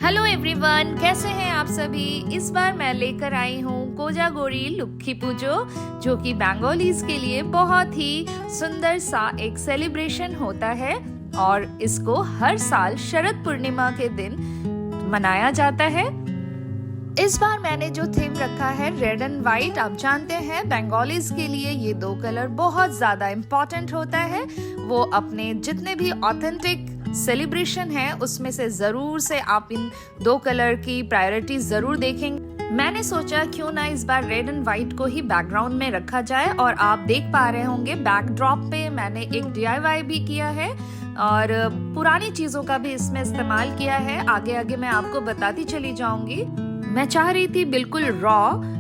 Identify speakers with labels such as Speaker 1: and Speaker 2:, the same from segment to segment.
Speaker 1: Hello everyone, कैसे हैं आप सभी। इस बार मैं लेकर आई हूँ कोजागोरी लुक्की पूजो, जो कि बंगालीज के लिए बहुत ही सुंदर सा एक सेलिब्रेशन होता है और इसको हर साल शरद पूर्णिमा के दिन मनाया जाता है। इस बार मैंने जो थीम रखा है रेड एंड व्हाइट। आप जानते हैं बंगालीज के लिए ये दो कलर बहुत ज्यादा इम्पोर्टेंट होता है। वो अपने जितने भी ऑथेंटिक सेलिब्रेशन है उसमें से जरूर से आप इन दो कलर की प्रायोरिटी जरूर देखेंगे। मैंने सोचा क्यों ना इस बार रेड एंड व्हाइट को ही बैकग्राउंड में रखा जाए। और आप देख पा रहे होंगे बैकड्रॉप पे मैंने एक DIY भी किया है और पुरानी चीजों का भी इसमें इस्तेमाल किया है। आगे आगे मैं आपको बताती चली जाऊंगी। मैं चाह रही थी बिल्कुल रॉ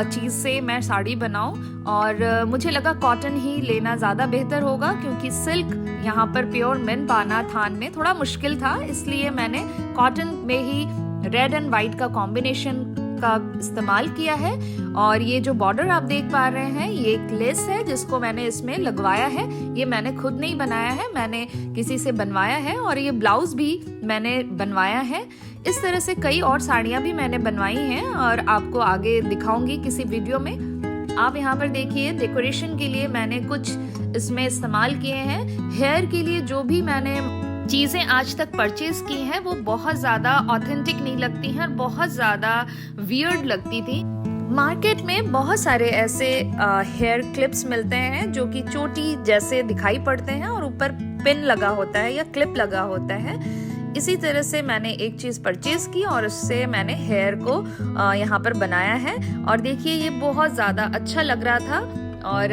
Speaker 1: चीज से मैं साड़ी बनाऊं और मुझे लगा कॉटन ही लेना ज्यादा बेहतर होगा, क्योंकि सिल्क यहाँ पर प्योर मिन पाना थान में थोड़ा मुश्किल था। इसलिए मैंने कॉटन में ही रेड एंड व्हाइट का कॉम्बिनेशन का इस्तेमाल किया है। और ये जो बॉर्डर आप देख पा रहे हैं ये एक लेस है जिसको मैंने इसमें लगवाया है। ये मैंने खुद नहीं बनाया है, मैंने किसी से बनवाया है। और ये ब्लाउज भी मैंने बनवाया है। इस तरह से कई और साड़ियाँ भी मैंने बनवाई हैं और आपको आगे दिखाऊंगी किसी वीडियो में। आप यहाँ पर देखिए डेकोरेशन के लिए मैंने कुछ इसमें इस्तेमाल किए हैं। हेयर के लिए जो भी मैंने चीजें आज तक परचेज की हैं वो बहुत ज्यादा ऑथेंटिक नहीं लगती हैं और बहुत ज्यादा वियर्ड लगती थी। मार्केट में बहुत सारे ऐसे हेयर क्लिप्स मिलते हैं जो कि चोटी जैसे दिखाई पड़ते हैं और ऊपर पिन लगा होता है या क्लिप लगा होता है। इसी तरह से मैंने एक चीज परचेज की और उससे मैंने हेयर को यहाँ पर बनाया है। और देखिए ये बहुत ज्यादा अच्छा लग रहा था और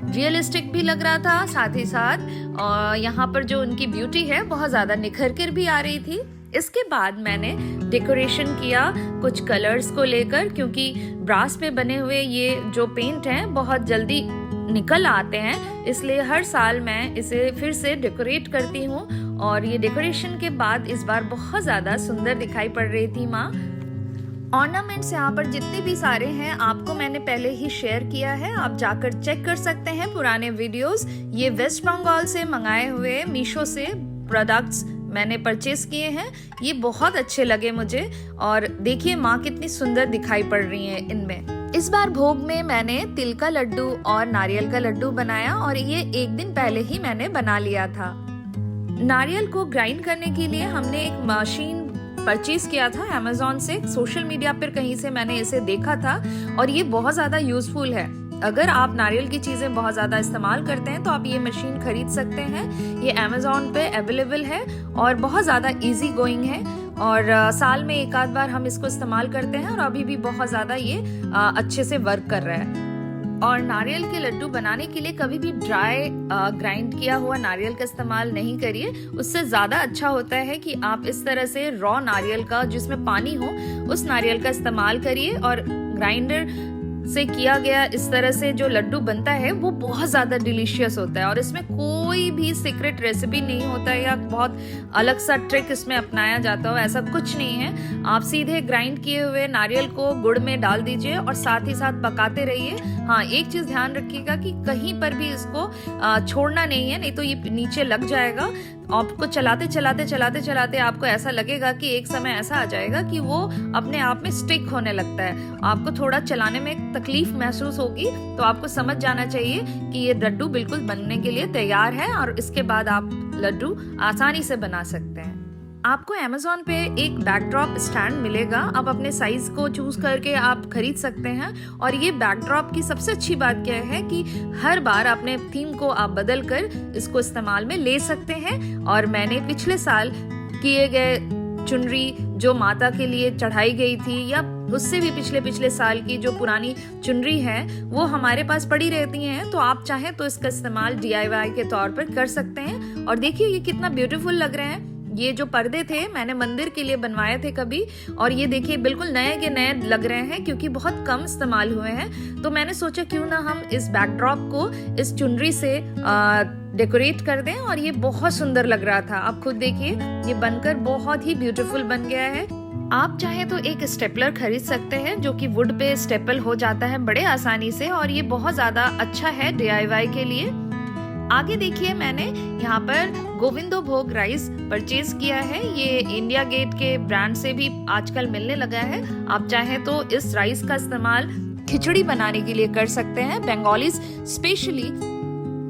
Speaker 1: रियलिस्टिक भी लग रहा था। साथ ही साथ यहाँ पर जो उनकी ब्यूटी है बहुत ज्यादा निखर कर भी आ रही थी। इसके बाद मैंने डेकोरेशन किया कुछ कलर्स को लेकर, क्योंकि ब्रास पे बने हुए ये जो पेंट हैं बहुत जल्दी निकल आते हैं, इसलिए हर साल मैं इसे फिर से डेकोरेट करती हूँ। और ये डेकोरेशन के बाद इस बार बहुत ज्यादा सुंदर दिखाई पड़ रही थी माँ। ऑर्नामेंट्स यहाँ पर जितने भी सारे हैं आपको मैंने पहले ही शेयर किया है, आप जाकर चेक कर सकते हैं पुराने वीडियोस। ये वेस्ट बंगाल से मंगाए हुए मीशो से प्रोडक्ट्स मैंने परचेज किए हैं। ये बहुत अच्छे लगे मुझे। और देखिए माँ कितनी सुंदर दिखाई पड़ रही है इनमें। इस बार भोग में मैंने तिल का लड्डू और नारियल का लड्डू बनाया और ये एक दिन पहले ही मैंने बना लिया था। नारियल को ग्राइंड करने के लिए हमने एक मशीन परचेज किया था अमेज़न से। सोशल मीडिया पर कहीं से मैंने इसे देखा था और ये बहुत ज्यादा यूजफुल है। अगर आप नारियल की चीजें बहुत ज्यादा इस्तेमाल करते हैं तो आप ये मशीन खरीद सकते हैं। ये अमेज़न पे अवेलेबल है और बहुत ज्यादा इजी गोइंग है और साल में एक आध बार हम इसको इस्तेमाल करते हैं और अभी भी बहुत ज्यादा ये अच्छे से वर्क कर रहा है। और नारियल के लड्डू बनाने के लिए कभी भी ड्राई ग्राइंड किया हुआ नारियल का इस्तेमाल नहीं करिए। उससे ज्यादा अच्छा होता है कि आप इस तरह से रॉ नारियल का जिसमें पानी हो उस नारियल का इस्तेमाल करिए। और ग्राइंडर से किया गया इस तरह से जो लड्डू बनता है वो बहुत ज्यादा डिलीशियस होता है और इसमें कोई भी सीक्रेट रेसिपी नहीं होता है या बहुत अलग सा ट्रिक इसमें अपनाया जाता हो, ऐसा कुछ नहीं है। आप सीधे ग्राइंड किए हुए नारियल को गुड़ में डाल दीजिए और साथ ही साथ पकाते रहिए। हाँ, एक चीज ध्यान रखिएगा कि कहीं पर भी इसको छोड़ना नहीं है, नहीं तो ये नीचे लग जाएगा। आपको चलाते आपको ऐसा लगेगा कि एक समय ऐसा आ जाएगा कि वो अपने आप में स्टिक होने लगता है। आपको थोड़ा चलाने में तकलीफ महसूस होगी, तो आपको समझ जाना चाहिए कि ये लड्डू बिल्कुल बनने के लिए तैयार है और इसके बाद आप लड्डू आसानी से बना सकते हैं। आपको अमेज़न पे एक बैकड्रॉप स्टैंड मिलेगा, आप अपने साइज को चूज करके आप खरीद सकते हैं। और ये बैकड्रॉप की सबसे अच्छी बात क्या है कि हर बार अपने थीम को आप बदल कर इसको इस्तेमाल में ले सकते हैं। और मैंने पिछले साल किए गए चुनरी जो माता के लिए चढ़ाई गई थी या उससे भी पिछले साल की जो पुरानी चुनरी है वो हमारे पास पड़ी रहती हैं, तो आप चाहें तो इसका इस्तेमाल DIY के तौर पर कर सकते हैं। और देखिए ये कितना ब्यूटीफुल लग रहे हैं। ये जो पर्दे थे मैंने मंदिर के लिए बनवाए थे कभी, और ये देखिए बिल्कुल नए के नए लग रहे हैं क्योंकि बहुत कम इस्तेमाल हुए हैं। तो मैंने सोचा क्यों ना हम इस बैकड्रॉप को इस चुनरी से डेकोरेट कर दें और ये बहुत सुंदर लग रहा था। आप खुद देखिए ये बनकर बहुत ही ब्यूटीफुल बन गया है। आप चाहें तो एक स्टेपलर खरीद सकते हैं जो कि वुड पे स्टेपल हो जाता है बड़े आसानी से और ये बहुत ज्यादा अच्छा है DIY के लिए। आगे देखिए मैंने यहाँ पर गोविंदो भोग राइस परचेज किया है। ये इंडिया गेट के ब्रांड से भी आजकल मिलने लगा है। आप चाहें तो इस राइस का इस्तेमाल खिचड़ी बनाने के लिए कर सकते हैं। बंगालीज स्पेशली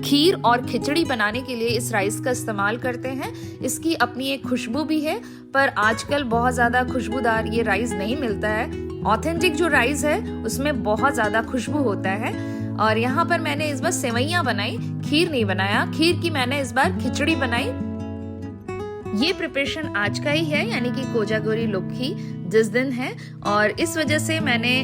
Speaker 1: खीर और खिचड़ी बनाने के लिए इस राइस का इस्तेमाल करते हैं। इसकी अपनी एक खुशबू भी है, पर आजकल बहुत ज्यादा खुशबूदार ये राइस नहीं मिलता है। ऑथेंटिक जो राइस है उसमें बहुत ज्यादा खुशबू होता है। और यहाँ पर मैंने इस बार सेवइयां बनाई, खीर नहीं बनाया। खीर की मैंने इस बार खिचड़ी बनाई। ये प्रिपरेशन आज का ही है, यानी कि कोजागरी लुक्की जिस दिन है, और इस वजह से मैंने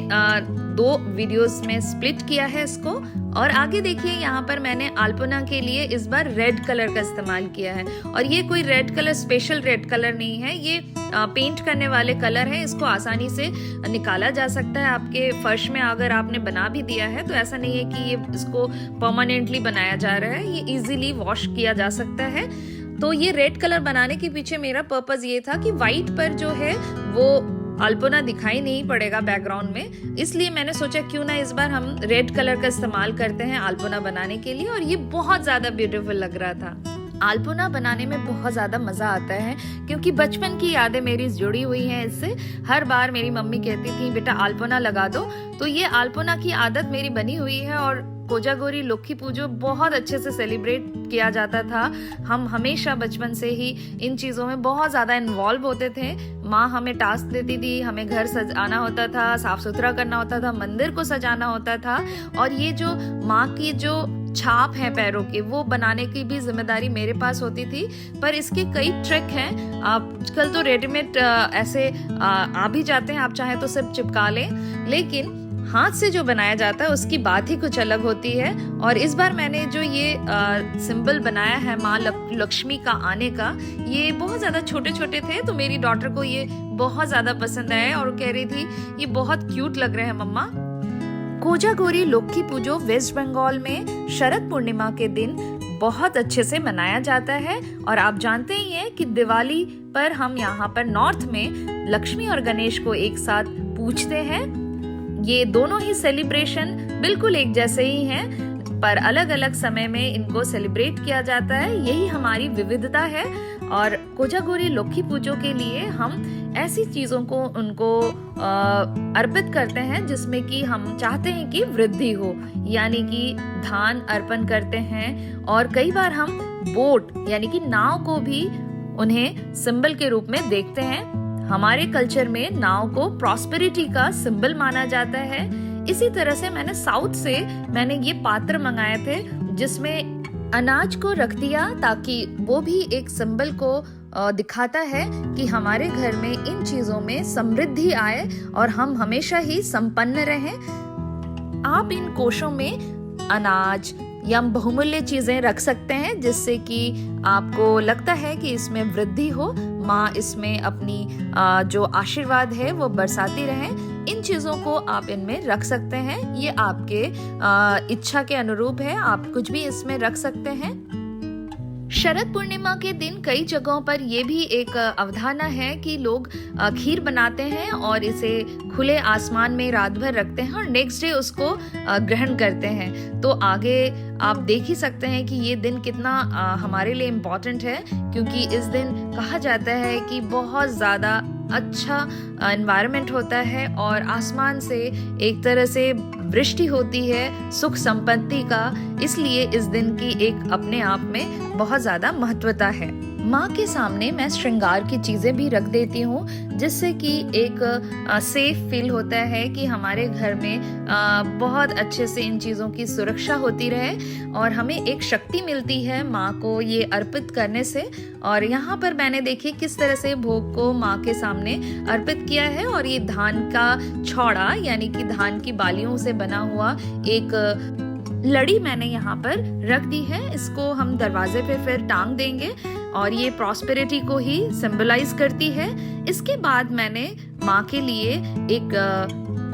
Speaker 1: 2 वीडियोस में स्प्लिट किया है इसको। और आगे देखिए यहाँ पर मैंने अल्पना के लिए इस बार रेड कलर का इस्तेमाल किया है। और ये कोई red colour special red colour नहीं है, ये पेंट करने वाले कलर है। इसको आसानी से निकाला जा सकता है। आपके फर्श में अगर आपने बना भी दिया है तो ऐसा नहीं है कि ये इसको परमानेंटली बनाया जा रहा है, ये इजीली वॉश किया जा सकता है। तो ये रेड कलर बनाने के पीछे मेरा पर्पस ये था कि व्हाइट पर जो है वो अल्पना दिखाई नहीं पड़ेगा बैकग्राउंड में, इसलिए मैंने सोचा क्यों ना इस बार हम रेड कलर का इस्तेमाल करते हैं अल्पना बनाने के लिए। और ये बहुत ज्यादा ब्यूटीफुल लग रहा था। अल्पना बनाने में बहुत ज्यादा मजा आता है, क्योंकि बचपन की यादें मेरी जुड़ी हुई हैं इससे। हर बार मेरी मम्मी कहती थी बेटा अल्पना लगा दो, तो ये अल्पना की आदत मेरी बनी हुई है। और कोजागरी लुक्की पूजो बहुत अच्छे से सेलिब्रेट किया जाता था। हम हमेशा बचपन से ही इन चीजों में बहुत ज्यादा इन्वॉल्व होते थे। माँ हमें टास्क देती थी, हमें घर सजाना होता था, साफ सुथरा करना होता था, मंदिर को सजाना होता था। और ये जो माँ की जो छाप है पैरों की, वो बनाने की भी जिम्मेदारी मेरे पास होती थी। पर इसके कई ट्रिक हैं। आजकल तो रेडीमेड ऐसे आ भी जाते हैं, आप चाहें तो सिर्फ चिपका लें, लेकिन हाथ से जो बनाया जाता है उसकी बात ही कुछ अलग होती है। और इस बार मैंने जो ये सिंबल बनाया है माँ लक्ष्मी का आने का, ये बहुत ज्यादा छोटे छोटे थे, तो मेरी डॉटर को ये बहुत ज्यादा पसंद आया और कह रही थी ये बहुत क्यूट लग रहे हैं मम्मा। कोजागरी लुक्की पूजो वेस्ट बंगाल में शरद पूर्णिमा के दिन बहुत अच्छे से मनाया जाता है। और आप जानते ही हैं कि दिवाली पर हम यहाँ पर नॉर्थ में लक्ष्मी और गणेश को एक साथ पूजते हैं। ये दोनों ही सेलिब्रेशन बिल्कुल एक जैसे ही हैं, पर अलग अलग समय में इनको सेलिब्रेट किया जाता है। यही हमारी विविधता है। और कोजागरी लुक्की पूजो के लिए हम ऐसी चीजों को उनको अर्पित करते हैं जिसमें कि हम चाहते हैं कि वृद्धि हो, यानी कि धान अर्पण करते हैं। और कई बार हम बोट यानी कि नाव को भी उन्हें सिंबल के रूप में देखते हैं। हमारे कल्चर में नाव को प्रॉस्पेरिटी का सिंबल माना जाता है। इसी तरह से मैंने साउथ से ये पात्र मंगाए थे जिसमें अनाज को रख दिया, ताकि वो भी एक सिंबल को दिखाता है कि हमारे घर में इन चीजों में समृद्धि आए और हम हमेशा ही संपन्न रहें। आप इन कोशों में अनाज या बहुमूल्य चीजें रख सकते हैं जिससे कि आपको लगता है कि इसमें वृद्धि हो, माँ इसमें अपनी जो आशीर्वाद है वो बरसाती रहे। इन चीजों को आप इनमें रख सकते हैं। ये आपके इच्छा के अनुरूप है, आप कुछ भी इसमें रख सकते हैं। शरद पूर्णिमा के दिन कई जगहों पर ये भी एक अवधारणा है कि लोग खीर बनाते हैं और इसे खुले आसमान में रात भर रखते हैं और नेक्स्ट डे उसको ग्रहण करते हैं। तो आगे आप देख ही सकते हैं कि ये दिन कितना हमारे लिए इम्पोर्टेंट है, क्योंकि इस दिन कहा जाता है कि बहुत ज़्यादा अच्छा एनवायरनमेंट होता है और आसमान से एक तरह से वृष्टि होती है सुख संपत्ति का। इसलिए इस दिन की एक अपने आप में बहुत ज्यादा महत्वता है। माँ के सामने मैं श्रृंगार की चीजें भी रख देती हूँ जिससे कि एक सेफ फील होता है कि हमारे घर में बहुत अच्छे से इन चीजों की सुरक्षा होती रहे और हमें एक शक्ति मिलती है माँ को ये अर्पित करने से। और यहाँ पर मैंने देखी किस तरह से भोग को माँ के सामने अर्पित किया है और ये धान का छौड़ा यानी कि धान की बालियों से बना हुआ एक लड़ी मैंने यहाँ पर रख दी है। इसको हम दरवाजे पे फिर टांग देंगे और ये प्रॉस्पेरिटी को ही सिंबलाइज करती है। इसके बाद मैंने माँ के लिए एक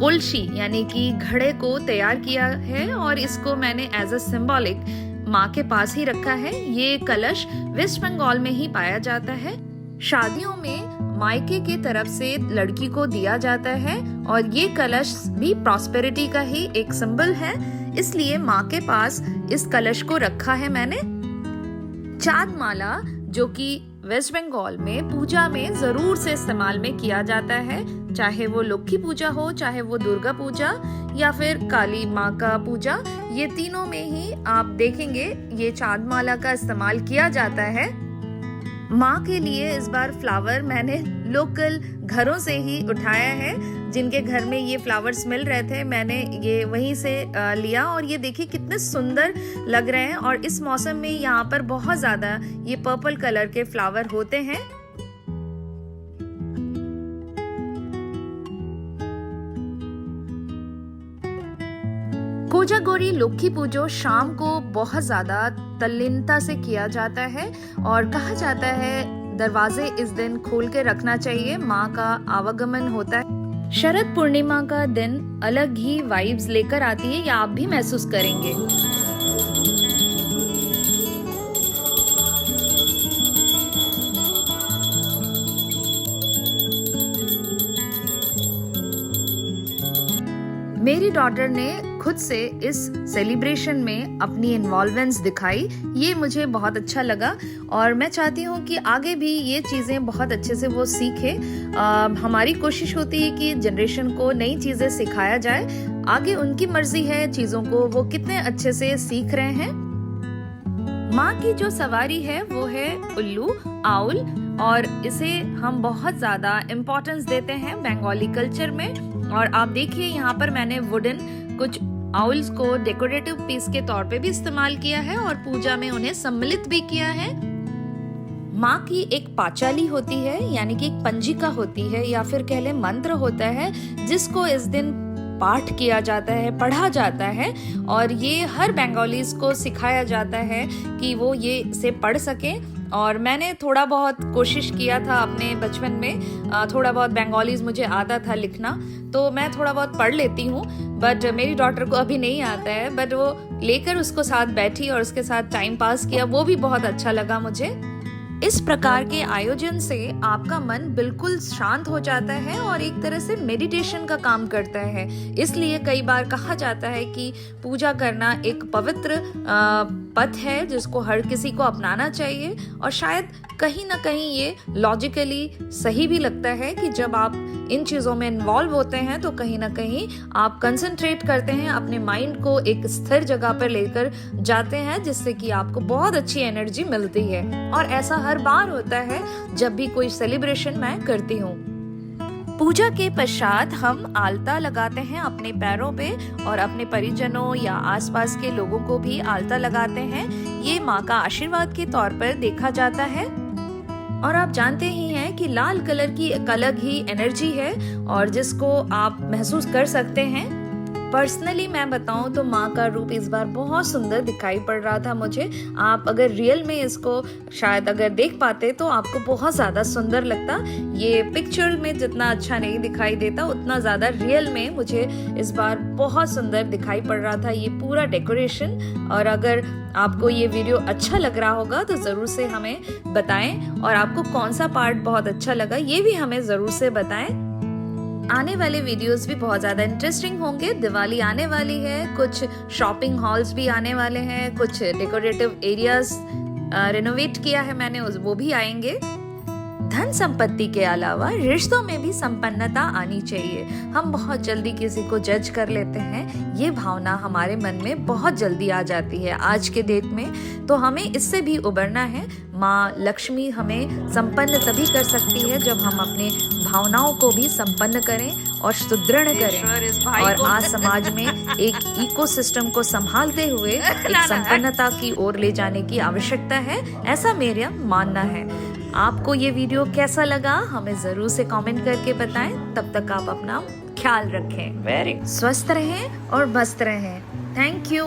Speaker 1: कुलशी यानी कि घड़े को तैयार किया है और इसको मैंने एज अ सिंबॉलिक माँ के पास ही रखा है। ये कलश वेस्ट बंगाल में ही पाया जाता है। शादियों में मायके के तरफ से लड़की को दिया जाता है और ये कलश भी प्रॉस्पेरिटी का ही एक सिंबल है। इसलिए माँ के पास इस कलश को रखा है मैंने। चाँद माला जो कि वेस्ट बंगाल में पूजा में जरूर से इस्तेमाल में किया जाता है, चाहे वो लक्ष्मी पूजा हो, चाहे वो दुर्गा पूजा या फिर काली माँ का पूजा, ये तीनों में ही आप देखेंगे ये चाँद माला का इस्तेमाल किया जाता है। माँ के लिए इस बार फ्लावर मैंने लोकल घरों से ही उठाया है, जिनके घर में ये फ्लावर्स मिल रहे थे मैंने ये वहीं से लिया। और ये देखिए कितने सुंदर लग रहे हैं, और इस मौसम में यहाँ पर बहुत ज़्यादा ये पर्पल कलर के फ्लावर होते हैं। कोजागोरी लक्ष्मी पूजो शाम को बहुत ज्यादा तल्लीनता से किया जाता है, और कहा जाता है दरवाजे इस दिन खोल के रखना चाहिए, माँ का आवागमन होता है। शरद पूर्णिमा का दिन अलग ही वाइब्स लेकर आती है, या आप भी महसूस करेंगे। मेरी डॉटर ने खुद से इस सेलिब्रेशन में अपनी इन्वॉल्वेंस दिखाई, ये मुझे बहुत अच्छा लगा, और मैं चाहती हूँ कि आगे भी ये चीज़ें बहुत अच्छे से वो सीखे। हमारी कोशिश होती है कि जनरेशन को नई चीज़ें सिखाया जाए, आगे उनकी मर्जी है चीज़ों को वो कितने अच्छे से सीख रहे हैं। माँ की जो सवारी है वो है उल्लू आउल, और इसे हम बहुत ज़्यादा इम्पोर्टेंस देते हैं बंगाली कल्चर में। और आप देखिए यहाँ पर मैंने वुडन कुछ आउल्स को डेकोरेटिव पीस के तौर पे भी इस्तेमाल किया है, और पूजा में उन्हें सम्मिलित भी किया है। माँ की एक पांचाली होती है, यानी कि एक पंजिका होती है, या फिर कह ले मंत्र होता है, जिसको इस दिन पाठ किया जाता है, पढ़ा जाता है, और ये हर बंगालीज को सिखाया जाता है कि वो ये इसे पढ़ सकें। और मैंने थोड़ा बहुत कोशिश किया था अपने बचपन में, थोड़ा बहुत बंगालीज मुझे आता था लिखना, तो मैं थोड़ा बहुत पढ़ लेती हूँ, बट मेरी डॉटर को अभी नहीं आता है। बट वो लेकर उसको साथ बैठी और उसके साथ टाइम पास किया, वो भी बहुत अच्छा लगा मुझे। इस प्रकार के आयोजन से आपका मन बिल्कुल शांत हो जाता है और एक तरह से मेडिटेशन का काम करता है। इसलिए कई बार कहा जाता है कि पूजा करना एक पवित्र पथ है जिसको हर किसी को अपनाना चाहिए, और शायद कहीं ना कहीं ये लॉजिकली सही भी लगता है कि जब आप इन चीज़ों में इन्वॉल्व होते हैं तो कहीं ना कहीं आप कंसंट्रेट करते हैं, अपने माइंड को एक स्थिर जगह पर लेकर जाते हैं, जिससे कि आपको बहुत अच्छी एनर्जी मिलती है। और ऐसा हर बार होता है जब भी कोई सेलिब्रेशन मैं करती हूँ। पूजा के पश्चात हम आलता लगाते हैं अपने पैरों पे, और अपने परिजनों या आसपास के लोगों को भी आलता लगाते हैं। ये माँ का आशीर्वाद के तौर पर देखा जाता है। और आप जानते ही हैं कि लाल कलर की एक अलग ही एनर्जी है, और जिसको आप महसूस कर सकते हैं। पर्सनली मैं बताऊं तो माँ का रूप इस बार बहुत सुंदर दिखाई पड़ रहा था मुझे। आप अगर रियल में इसको शायद अगर देख पाते तो आपको बहुत ज़्यादा सुंदर लगता। ये पिक्चर में जितना अच्छा नहीं दिखाई देता, उतना ज़्यादा रियल में मुझे इस बार बहुत सुंदर दिखाई पड़ रहा था ये पूरा डेकोरेशन। और अगर आपको ये वीडियो अच्छा लग रहा होगा तो ज़रूर से हमें बताएं, और आपको कौन सा पार्ट बहुत अच्छा लगा ये भी हमें ज़रूर से बताएं। आने वाले वीडियोस भी बहुत ज़्यादा इंटरेस्टिंग होंगे। दिवाली आने वाली है, कुछ शॉपिंग हॉल्स भी आने वाले हैं, कुछ डेकोरेटिव एरियाज रेनोवेट किया है मैंने, वो भी आएंगे। धन संपत्ति के अलावा रिश्तों में भी संपन्नता आनी चाहिए। हम बहुत जल्दी किसी को जज कर लेते हैं, ये भावना हमारे मन में बहुत जल्दी आ जाती है आज के डेट में, तो हमें इससे भी उबरना है। माँ लक्ष्मी हमें संपन्न तभी कर सकती है जब हम अपने भावनाओं को भी संपन्न करें और सुदृढ़ करें। और आज समाज में एक इकोसिस्टम को संभालते हुए एक संपन्नता की ओर ले जाने की आवश्यकता है, ऐसा मेरा मानना है। आपको ये वीडियो कैसा लगा हमें जरूर से कमेंट करके बताएं। तब तक आप अपना ख्याल रखें, स्वस्थ रहें और मस्त रहें। Thank you.